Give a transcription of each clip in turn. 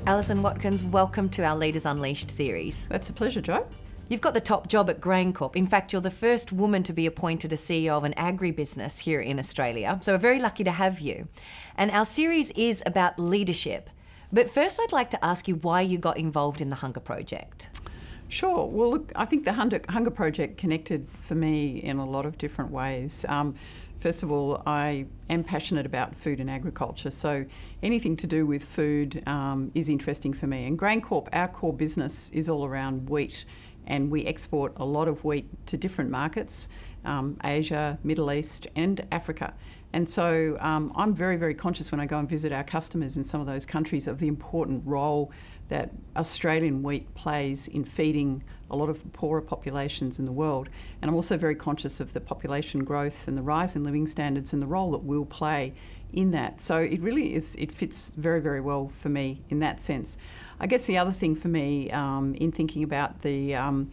Alison Watkins, welcome to our Leaders Unleashed series. That's a pleasure, Jo. You've got the top job at GrainCorp. In fact, you're the first woman to be appointed as CEO of an agribusiness here in Australia. So we're very lucky to have you. And our series is about leadership. But first, I'd like to ask you why you got involved in the Hunger Project. Sure. Well, look, I think the Hunger Project connected for me in a lot of different ways. First of all, I am passionate about food and agriculture, so anything to do with food is interesting for me. And GrainCorp, our core business is all around wheat, and we export a lot of wheat to different markets, Asia, Middle East and Africa. And so I'm very, very conscious when I go and visit our customers in some of those countries of the important role that Australian wheat plays in feeding a lot of poorer populations in the world. And I'm also very conscious of the population growth and the rise in living standards and the role that we'll play in that. So it really is, it fits very, very well for me in that sense. I guess the other thing for me in thinking about the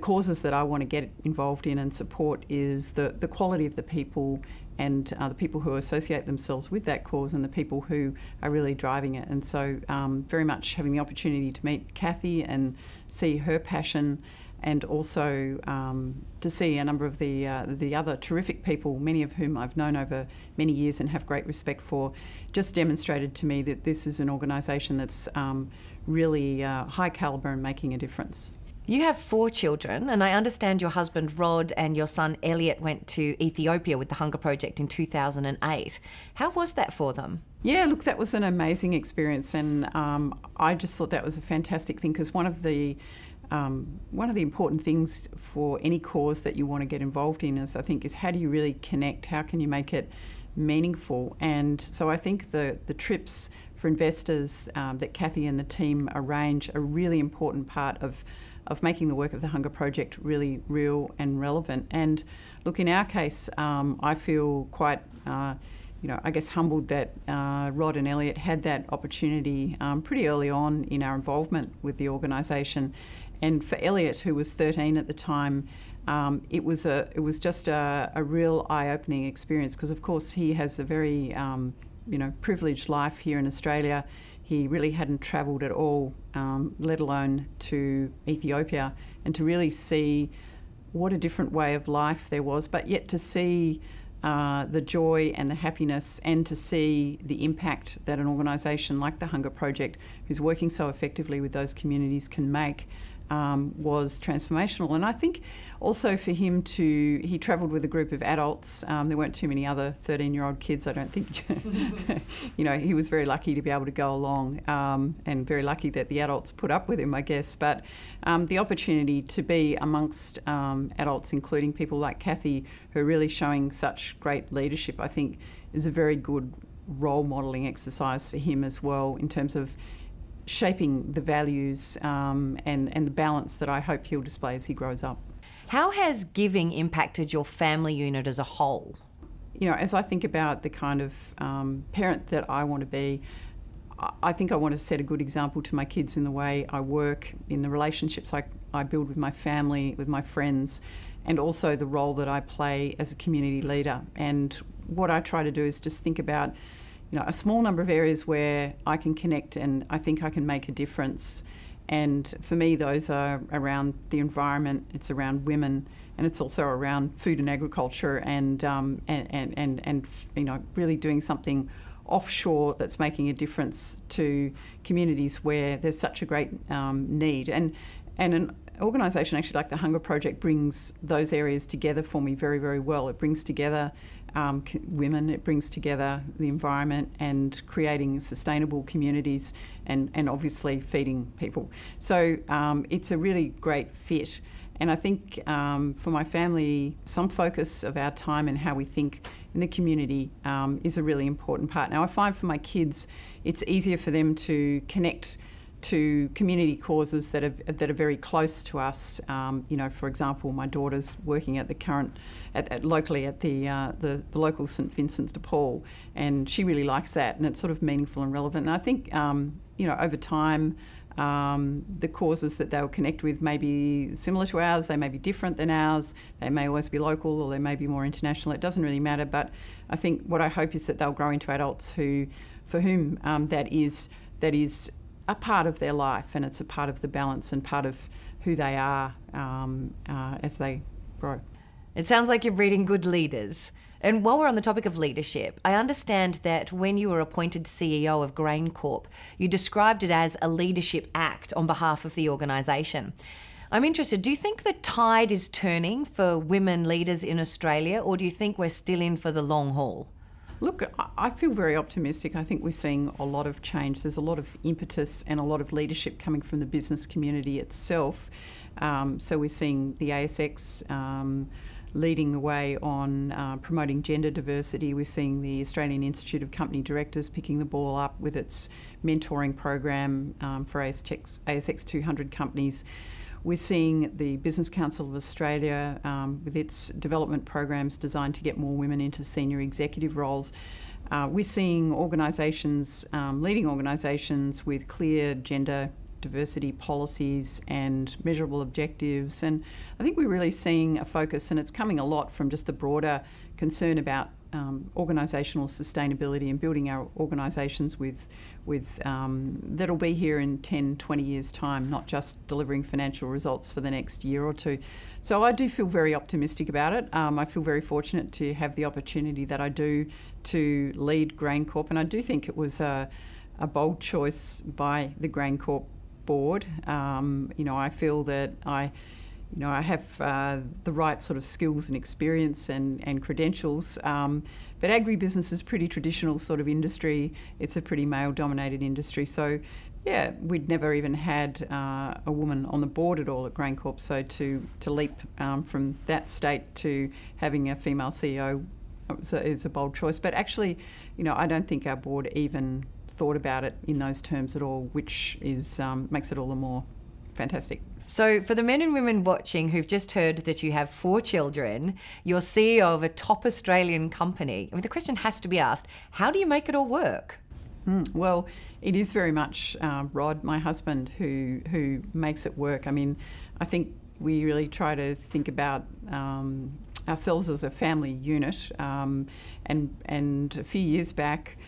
causes that I want to get involved in and support is the quality of the people and the people who associate themselves with that cause and the people who are really driving it. And so very much having the opportunity to meet Kathy and see her passion, and also to see a number of the other terrific people, many of whom I've known over many years and have great respect for, just demonstrated to me that this is an organisation that's really high calibre and making a difference. You have 4 children, and I understand your husband Rod and your son Elliot went to Ethiopia with the Hunger Project in 2008. How was that for them? Yeah, look, that was an amazing experience, and I just thought that was a fantastic thing, because one of the important things for any cause that you want to get involved in is how do you really connect? How can you make it meaningful? And so I think the trips for investors that Kathy and the team arrange are a really important part of making the work of the Hunger Project really real and relevant. And look, in our case, I feel quite humbled that Rod and Elliot had that opportunity pretty early on in our involvement with the organisation. And for Elliot, who was 13 at the time, it was just a real eye-opening experience, because of course he has a very privileged life here in Australia. He really hadn't travelled at all, let alone to Ethiopia, and to really see what a different way of life there was, but yet to see the joy and the happiness, and to see the impact that an organisation like the Hunger Project, who's working so effectively with those communities, can make, was transformational. And I think also for him he travelled with a group of adults. There weren't too many other 13-year-old kids, I don't think. He was very lucky to be able to go along, and very lucky that the adults put up with him, I guess. But the opportunity to be amongst adults, including people like Kathy, who are really showing such great leadership, I think is a very good role modelling exercise for him as well, in terms of shaping the values and the balance that I hope he'll display as he grows up. How has giving impacted your family unit as a whole? As I think about the kind of parent that I want to be, I think I want to set a good example to my kids in the way I work, in the relationships I build with my family, with my friends, and also the role that I play as a community leader. And what I try to do is just think about a small number of areas where I can connect and I think I can make a difference. And for me, those are around the environment, it's around women, and it's also around food and agriculture, and really doing something offshore that's making a difference to communities where there's such a great need. And an organisation actually like the Hunger Project brings those areas together for me very, very well. It brings together women, it brings together the environment, and creating sustainable communities, and obviously feeding people. So it's a really great fit. And I think for my family, some focus of our time and how we think in the community is a really important part. Now, I find for my kids, it's easier for them to connect to community causes that are very close to us. For example, my daughter's working at locally at the local St Vincent's de Paul, and she really likes that, and it's sort of meaningful and relevant. And I think over time, the causes that they'll connect with may be similar to ours, they may be different than ours, they may always be local, or they may be more international. It doesn't really matter, but I think what I hope is that they'll grow into adults for whom that is a part of their life, and it's a part of the balance and part of who they are as they grow. It sounds like you're breeding good leaders. And while we're on the topic of leadership, I understand that when you were appointed CEO of GrainCorp, you described it as a leadership act on behalf of the organisation. I'm interested, do you think the tide is turning for women leaders in Australia, or do you think we're still in for the long haul? Look, I feel very optimistic. I think we're seeing a lot of change. There's a lot of impetus and a lot of leadership coming from the business community itself. So we're seeing the ASX leading the way on promoting gender diversity. We're seeing the Australian Institute of Company Directors picking the ball up with its mentoring program for ASX 200 companies. We're seeing the Business Council of Australia with its development programs designed to get more women into senior executive roles. We're seeing organisations, leading organisations with clear gender diversity policies and measurable objectives. And I think we're really seeing a focus, and it's coming a lot from just the broader concern about organisational sustainability and building our organisations with that'll be here in 10, 20 years' time, not just delivering financial results for the next year or two. So I do feel very optimistic about it. I feel very fortunate to have the opportunity that I do to lead GrainCorp, and I do think it was a bold choice by the GrainCorp board. I feel that I have the right sort of skills and experience and credentials, but agribusiness is a pretty traditional sort of industry. It's a pretty male-dominated industry. So, yeah, we'd never even had a woman on the board at all at GrainCorp. So to leap from that state to having a female CEO is a bold choice. But actually, I don't think our board even thought about it in those terms at all, which is makes it all the more fantastic. So for the men and women watching who've just heard that you have 4 children, you're CEO of a top Australian company, the question has to be asked, how do you make it all work? Well, it is very much Rod, my husband, who makes it work. I think we really try to think about ourselves as a family unit, and a few years back,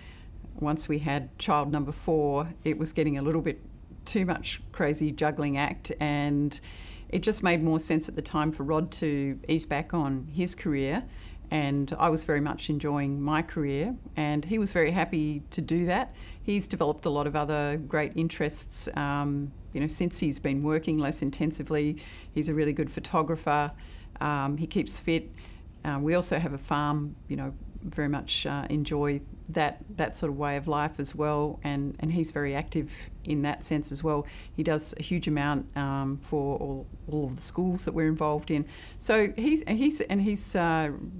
once we had child number 4, it was getting a little bit too much crazy juggling act, and it just made more sense at the time for Rod to ease back on his career, and I was very much enjoying my career, and he was very happy to do that. He's developed a lot of other great interests since he's been working less intensively. He's a really good photographer. He keeps fit. We also have a farm, very much enjoy that sort of way of life as well, and he's very active in that sense as well. He does a huge amount for all of the schools that we're involved in. So he's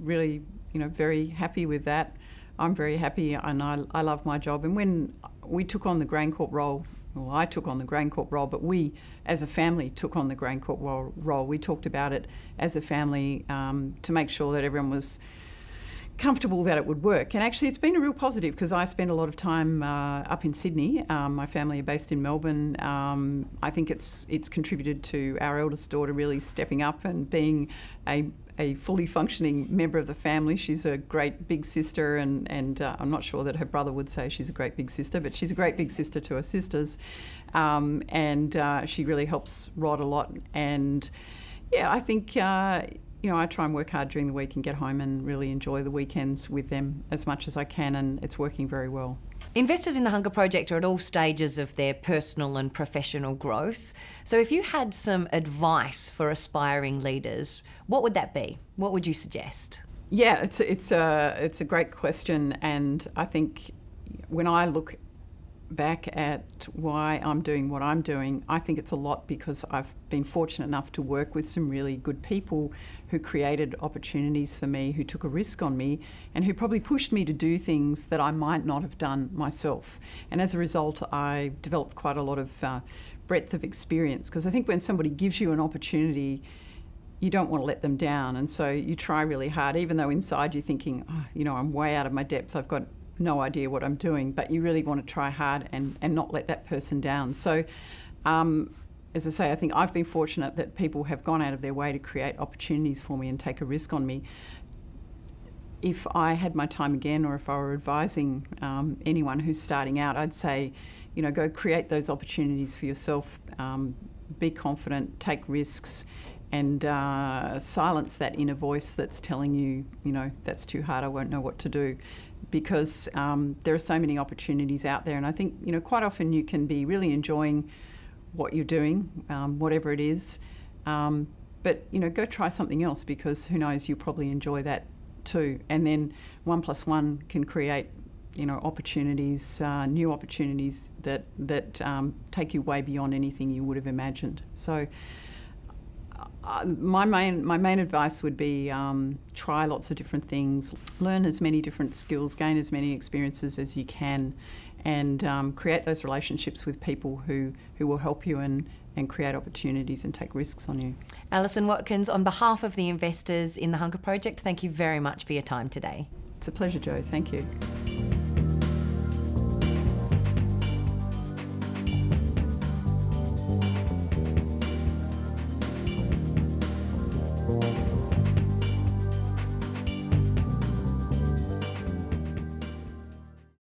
really very happy with that. I'm very happy, and I love my job. And when we took on the GrainCorp role, well, I took on the GrainCorp role, but we as a family took on the GrainCorp role. We talked about it as a family to make sure that everyone was comfortable that it would work. And actually it's been a real positive, because I spend a lot of time up in Sydney. My family are based in Melbourne. I think it's contributed to our eldest daughter really stepping up and being a fully functioning member of the family. She's a great big sister, and I'm not sure that her brother would say she's a great big sister, but she's a great big sister to her sisters. And she really helps Rod a lot. And yeah, I think I try and work hard during the week and get home and really enjoy the weekends with them as much as I can, and it's working very well. Investors in the Hunger Project are at all stages of their personal and professional growth. So if you had some advice for aspiring leaders, what would that be? What would you suggest? Yeah, it's a great question, and I think when I look back at why I'm doing what I'm doing, I think it's a lot because I've been fortunate enough to work with some really good people who created opportunities for me, who took a risk on me, and who probably pushed me to do things that I might not have done myself. And as a result, I developed quite a lot of breadth of experience, because I think when somebody gives you an opportunity, you don't want to let them down, and so you try really hard, even though inside you're thinking, I'm way out of my depth, I've got no idea what I'm doing, but you really want to try hard and not let that person down. So as I say, I think I've been fortunate that people have gone out of their way to create opportunities for me and take a risk on me. if I had my time again, or if I were advising anyone who's starting out, I'd say, go create those opportunities for yourself. Be confident, take risks, and silence that inner voice that's telling you, that's too hard, I won't know what to do. Because there are so many opportunities out there, and I think, quite often you can be really enjoying what you're doing, whatever it is, but, go try something else, because who knows, you'll probably enjoy that too. And then 1 + 1 can create, opportunities, new opportunities that take you way beyond anything you would have imagined. So my main advice would be try lots of different things, learn as many different skills, gain as many experiences as you can, and create those relationships with people who will help you and create opportunities and take risks on you. Alison Watkins, on behalf of the investors in the Hunger Project, thank you very much for your time today. It's a pleasure, Jo. Thank you.